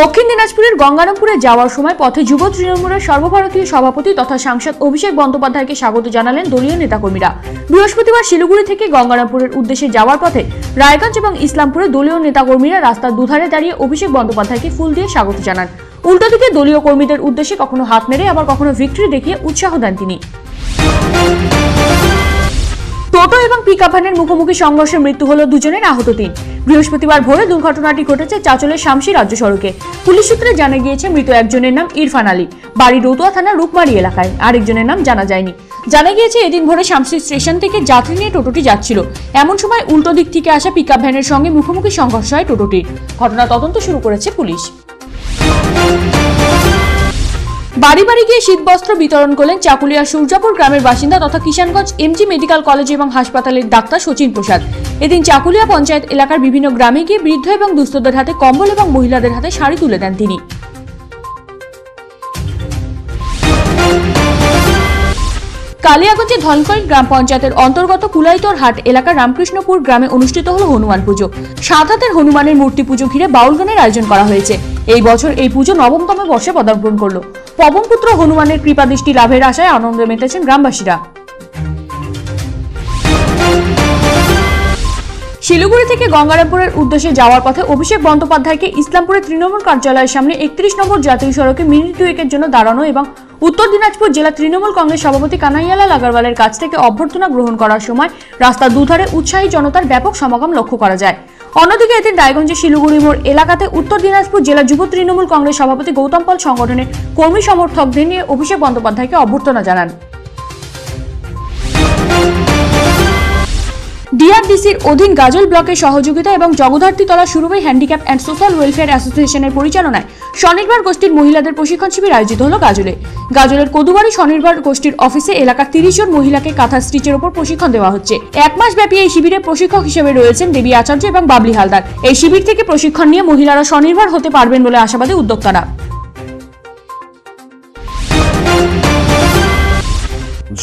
দক্ষিণ দিনাজপুরের গঙ্গারামপুরে যাওয়ার সময় পথে যুব তৃণমূলের সর্বভারতীয় সভাপতি তথা সাংসদ অভিষেক বন্দ্যোপাধ্যায়কে স্বাগত জানালেন দলীয় নেতাকর্মীরা। বৃহস্পতিবার শিলিগুড়ি থেকে গঙ্গারামপুরের উদ্দেশ্যে যাওয়ার পথে রায়গঞ্জ এবং ইসলামপুরে দলীয় নেতাকর্মীরা রাস্তার দুধারে দাঁড়িয়ে অভিষেক বন্দ্যোপাধ্যায়কে ফুল দিয়ে স্বাগত জানান। উল্টো দিকে দলীয় কর্মীদের উদ্দেশ্যে কখনো হাত নেড়ে আবার কখনো ভিক্টরি দেখিয়ে উৎসাহ দেন তিনি। টোটো এবং পিকআপ ভ্যানের মুখোমুখি সংঘর্ষে মৃত্যু হল দুজনের, আহত ৩। বৃহস্পতিবার ভোরে দুর্ঘটনাটি ঘটেছে চাঁচলের শামসি রাজ্য সড়কে। পুলিশ সূত্রে জানা গিয়েছে মৃত একজনের নাম ইরফান আলী, বাড়ি রতুয়া থানার রূপমারি এলাকায়। আরেকজনের নাম জানা যায়নি। জানা গিয়েছে এদিন ভোরে শামসি স্টেশন থেকে যাত্রী নিয়ে টোটোটি যাচ্ছিল। এমন সময় উল্টো দিক থেকে আসা পিকআপ ভ্যানের সঙ্গে মুখোমুখি সংঘর্ষ হয় টোটোটির। ঘটনা তদন্ত শুরু করেছে পুলিশ। বাড়ি বাড়ি গিয়ে শীতবস্ত্র বিতরণ করলেন চাকুলিয়ার সূর্যাপুর গ্রামের বাসিন্দা তথা কিষানগঞ্জ এমজি মেডিকেল কলেজ এবং হাসপাতালের ডাক্তার সচিন প্রসাদ। এদিন চাকুলিয়া পঞ্চায়েত এলাকার বিভিন্ন গ্রামে গিয়ে বৃদ্ধ এবং দুস্থদের হাতে কম্বল এবং মহিলাদের হাতে শাড়ি তুলে দেন তিনি। কালিয়াগঞ্জে ধনকৈল গ্রাম পঞ্চায়েতের অন্তর্গত কুলাইতর হাট এলাকার রামকৃষ্ণপুর গ্রামে অনুষ্ঠিত হল হনুমান পুজো। ৭ হাতের হনুমানের মূর্তি পুজো ঘিরে বাউল গানের আয়োজন করা হয়েছে। এই বছর এই পুজো ৯তম বর্ষে পদার্পণ করলো। পবনপুত্র হনুমানের কৃপাদৃষ্টি লাভের আশায় আনন্দে মেতেছেন গ্রামবাসীরা। শিলিগুড়ি থেকে গঙ্গারামপুরের উদ্দেশ্যে যাওয়ার পথে অভিষেক বন্দ্যোপাধ্যায়কে ইসলামপুরের তৃণমূল কার্যালয়ের সামনে ৩১ নম্বর জাতীয় সড়কে মিনিট দুয়েকের জন্য দাঁড়ানো এবং উত্তর দিনাজপুর জেলা তৃণমূল কংগ্রেস সভাপতি কানাইয়ালাল আগরওয়ালের কাছ থেকে অভ্যর্থনা গ্রহণ করার সময় রাস্তার দুধারে উৎসাহী জনতার ব্যাপক সমাগম লক্ষ্য করা যায়। অন্যদিকে এদিন রায়গঞ্জের শিলিগুড়ি মোড় এলাকাতে উত্তর দিনাজপুর জেলা যুব তৃণমূল কংগ্রেস সভাপতি গৌতম পাল সংগঠনের কর্মী সমর্থকদের নিয়ে অভিষেক বন্দ্যোপাধ্যায়কে অভ্যর্থনা জানান। ডিআরডিসির অধীন গাজল ব্লকের সহযোগিতা এবং জগদ্ধাত্রীতলা সুরভি হ্যান্ডিক্যাপ অ্যান্ড সোশ্যাল ওয়েলফেয়ার অ্যাসোসিয়েশনের পরিচালনায় স্বনির্ভর গোষ্ঠীর মহিলাদের প্রশিক্ষণ শিবির আয়োজিত হল গাজলে। গাজলের কদুবাড়ি স্বনির্ভর গোষ্ঠীর অফিসে এলাকার ৩০ জন মহিলাকে কাঁথা স্টিচের উপর প্রশিক্ষণ দেওয়া হচ্ছে। ১ মাস ব্যাপী এই শিবিরে প্রশিক্ষক হিসেবে রয়েছেন দেবী আচার্য এবং বাবলি হালদার। এই শিবির থেকে প্রশিক্ষণ নিয়ে মহিলারা স্বনির্ভর হতে পারবেন বলে আশাবাদী উদ্যোক্তারা।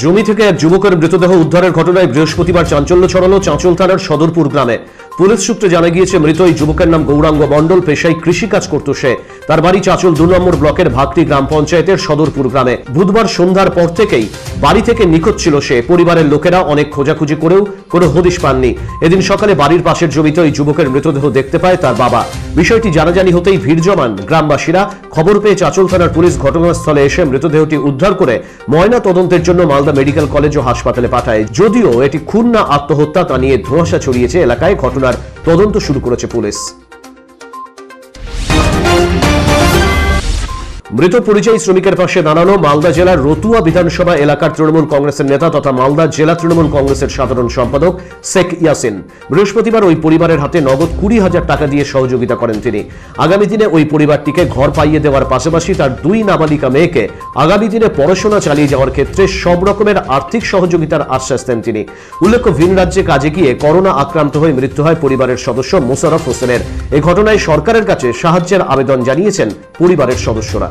জমি থেকে এক যুবকের মৃতদেহ উদ্ধারের ঘটনায় বৃহস্পতিবার চাঞ্চল্য ছড়ালো চাঁচল থানার সদরপুর গ্রামে। পুলিশ সূত্রে জানা গিয়েছে মৃত এই যুবকের নাম গৌরাঙ্গ মণ্ডল। পেশায় কৃষিকাজ করত সে। তার বাড়ি চাঁচল ২ নম্বর ব্লকের ভাগটি গ্রাম পঞ্চায়েতের সদরপুর গ্রামে। বুধবার সন্ধ্যার পর থেকেই বাড়ি থেকে নিখোঁজ ছিল সে। পরিবারের লোকেরা অনেক খোঁজাখুঁজি করেও কোনো হদিশ পাননি। এদিন সকালে বাড়ির পাশের জমিতে ওই যুবকের মৃতদেহ দেখতে পায় তার বাবা। বিষয়টি জানাজানি হতেই ভিড় জমান গ্রামবাসীরা। খবর পেয়ে চাঁচল থানার পুলিশ ঘটনাস্থলে এসে মৃতদেহটি উদ্ধার করে ময়না তদন্তের জন্য মালদা মেডিকেল কলেজ ও হাসপাতালে পাঠায়। যদিও এটি খুন না আত্মহত্যা তা নিয়ে ধোঁয়াশা ছড়িয়েছে এলাকায়। ঘটনার তদন্ত শুরু করেছে পুলিশ। মৃত পরিযায়ী শ্রমিকের পাশে দাঁড়ানো মালদা জেলার রতুয়া বিধানসভা এলাকার তৃণমূল কংগ্রেসের নেতা তথা মালদা জেলা তৃণমূল কংগ্রেসের সাধারণ সম্পাদক শেখ ইয়াসিন। বৃহস্পতিবার ওই পরিবারের হাতে নগদ ২০,০০০ টাকা দিয়ে সহযোগিতা করেন তিনি। আগামী দিনে ওই পরিবারটিকে ঘর পাইয়ে দেওয়ার পাশাপাশি তার ২ নাবালিকা মেয়েকে আগামী দিনে পড়াশোনা চালিয়ে যাওয়ার ক্ষেত্রে সব রকমের আর্থিক সহযোগিতার আশ্বাস দেন তিনি। উল্লেখ্য, ভিন রাজ্যে কাজে গিয়ে করোনা আক্রান্ত হয়ে মৃত্যু হয় পরিবারের সদস্য মোশাররফ হোসেনের। এই ঘটনায় সরকারের কাছে সাহায্যের আবেদন জানিয়েছেন পরিবারের সদস্যরা।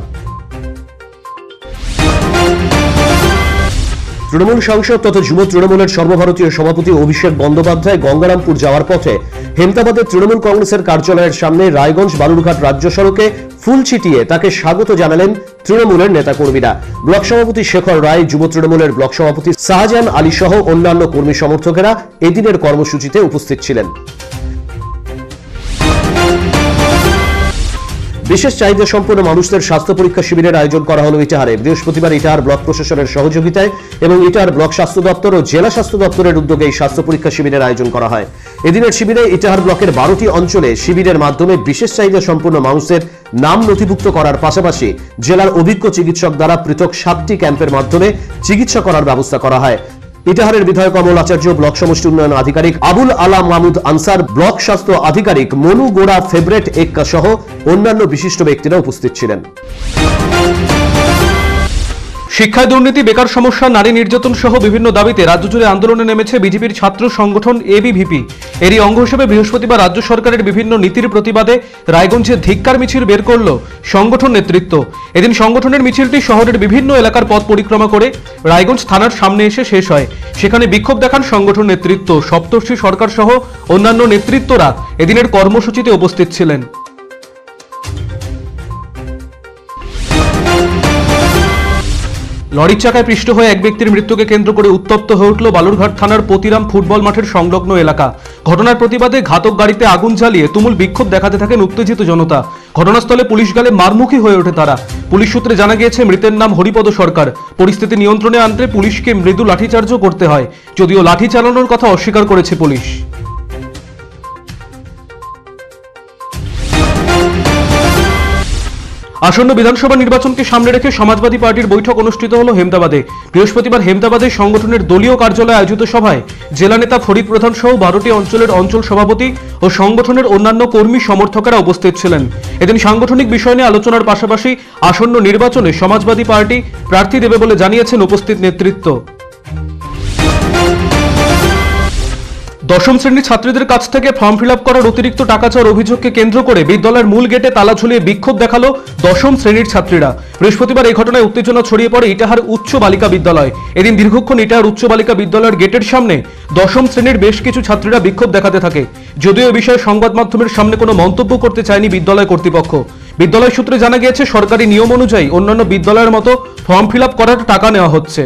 তৃণমূল সাংসদ তথা যুব তৃণমূলের সর্বভারতীয় সভাপতি অভিষেক বন্দ্যোপাধ্যায় গঙ্গারামপুর যাওয়ার পথে হেমতাবাদের তৃণমূল কংগ্রেসের কার্যালয়ের সামনে রায়গঞ্জ বালুরঘাট রাজ্য সড়কে ফুল ছিটিয়ে তাকে স্বাগত জানালেন তৃণমূলের নেতাকর্মীরা। ব্লক সভাপতি শেখর রায়, যুব তৃণমূলের ব্লক সভাপতি শাহজাহান আলী সহ অন্যান্য কর্মী সমর্থকেরা এদিনের কর্মসূচিতে উপস্থিত ছিলেন। বিশেষ চাহিদা সম্পন্ন মানুষদের স্বাস্থ্য পরীক্ষা শিবিরের আয়োজন করা হলো ইটাহারে। বৃহস্পতিবার ইটাহার ব্লক প্রশাসনের সহযোগিতায় এবং ইটাহার ব্লক স্বাস্থ্য দপ্তর ও জেলা স্বাস্থ্য দপ্তরের উদ্যোগে এই স্বাস্থ্য পরীক্ষা শিবিরের আয়োজন করা হয়। এদিনের শিবিরে ইটাহার ব্লকের 12টি অঞ্চলে শিবিরের মাধ্যমে বিশেষ চাহিদা সম্পন্ন মানুষদের নাম নথিভুক্ত করার পাশাপাশি জেলার অভিজ্ঞ চিকিৎসক দ্বারা পৃথক 7টি ক্যাম্পের মাধ্যমে চিকিৎসা করার ব্যবস্থা করা হয়। ইটাহারের বিধায়ক অমল আচার্য, ব্লক সমষ্টি উন্নয়ন আধিকারিক আবুল আলাম মাহমুদ আনসার, ব্লক স্বাস্থ্য আধিকারিক মনু গোড়া, ফেভারেট এক্কা সহ অন্যান্য বিশিষ্ট ব্যক্তিরা উপস্থিত ছিলেন। শিক্ষায় দুর্নীতি, বেকার সমস্যা, নারী নির্যাতন সহ বিভিন্ন দাবিতে রাজ্য জুড়ে আন্দোলনে নেমেছে বিজেপির ছাত্র সংগঠন এবিভিপি। এরই অঙ্গ হিসেবে বৃহস্পতিবার রাজ্য সরকারের বিভিন্ন নীতির প্রতিবাদে রায়গঞ্জে ধিক্কার মিছিল বের করল সংগঠন নেতৃত্ব। এদিন সংগঠনের মিছিলটি শহরের বিভিন্ন এলাকার পথ পরিক্রমা করে রায়গঞ্জ থানার সামনে এসে শেষ হয়। সেখানে বিক্ষোভ দেখান সংগঠন নেতৃত্ব। সপ্তর্ষি সরকার সহ অন্যান্য নেতৃত্বরা এদিনের কর্মসূচিতে উপস্থিত ছিলেন। লরির চাকায় পৃষ্ঠ হয়ে এক ব্যক্তির মৃত্যুকে কেন্দ্র করে উত্তপ্ত হয়ে উঠল বালুরঘাট থানার পতিরাম ফুটবল মাঠের সংলগ্ন এলাকা। ঘটনার প্রতিবাদে ঘাতক গাড়িতে আগুন জ্বালিয়ে তুমুল বিক্ষোভ দেখাতে থাকেন উত্তেজিত জনতা। ঘটনাস্থলে পুলিশ গেলে মারমুখী হয়ে ওঠে তারা। পুলিশ সূত্রে জানা গিয়েছে মৃতের নাম হরিপদ সরকার। পরিস্থিতি নিয়ন্ত্রণে আনতে পুলিশকে মৃদু লাঠিচার্জও করতে হয়, যদিও লাঠি চালানোর কথা অস্বীকার করেছে পুলিশ। আসন্ন বিধানসভা নির্বাচনকে সামনে রেখে সমাজবাদী পার্টির বৈঠক অনুষ্ঠিত হলো হেমদাবাদে। বৃহস্পতিবার হেমদাবাদে সংগঠনের দলীয় কার্যালয়ে আয়োজিত সভায় জেলা নেতা ফরিদ প্রধান সহ 12টি অঞ্চলের অঞ্চল সভাপতি ও সংগঠনের অন্যান্য কর্মী সমর্থকেরা উপস্থিত ছিলেন। এদিন সাংগঠনিক বিষয় নিয়ে আলোচনার পাশাপাশি আসন্ন নির্বাচনে সমাজবাদী পার্টি প্রার্থী দেবে বলে জানিয়েছেন উপস্থিত নেতৃত্ব। দশম শ্রেণীর ছাত্রীদের কাছ থেকে ফর্ম ফিল আপ করার অতিরিক্ত টাকা চাওয়ার অভিযোগকে কেন্দ্র করে বিদ্যালয়ের মূল গেটে তালা ঝুলিয়ে বিক্ষোভ দেখালো দশম শ্রেণীর ছাত্রীরা। বৃহস্পতিবার এই ঘটনায় উত্তেজনা ছড়িয়ে পড়ে ইটাহার উচ্চ বালিকা বিদ্যালয়। এদিন দীর্ঘক্ষণ ইটাহার উচ্চ বালিকা বিদ্যালয়ের গেটের সামনে দশম শ্রেণীর বেশ কিছু ছাত্রীরা বিক্ষোভ দেখাতে থাকে। যদিও এ বিষয়ে সংবাদ মাধ্যমের সামনে কোনো মন্তব্য করতে চায়নি বিদ্যালয় কর্তৃপক্ষ। বিদ্যালয় সূত্রে জানা গিয়েছে সরকারি নিয়ম অনুযায়ী অন্যান্য বিদ্যালয়ের মতো ফর্ম ফিল আপ করার টাকা নেওয়া হচ্ছে।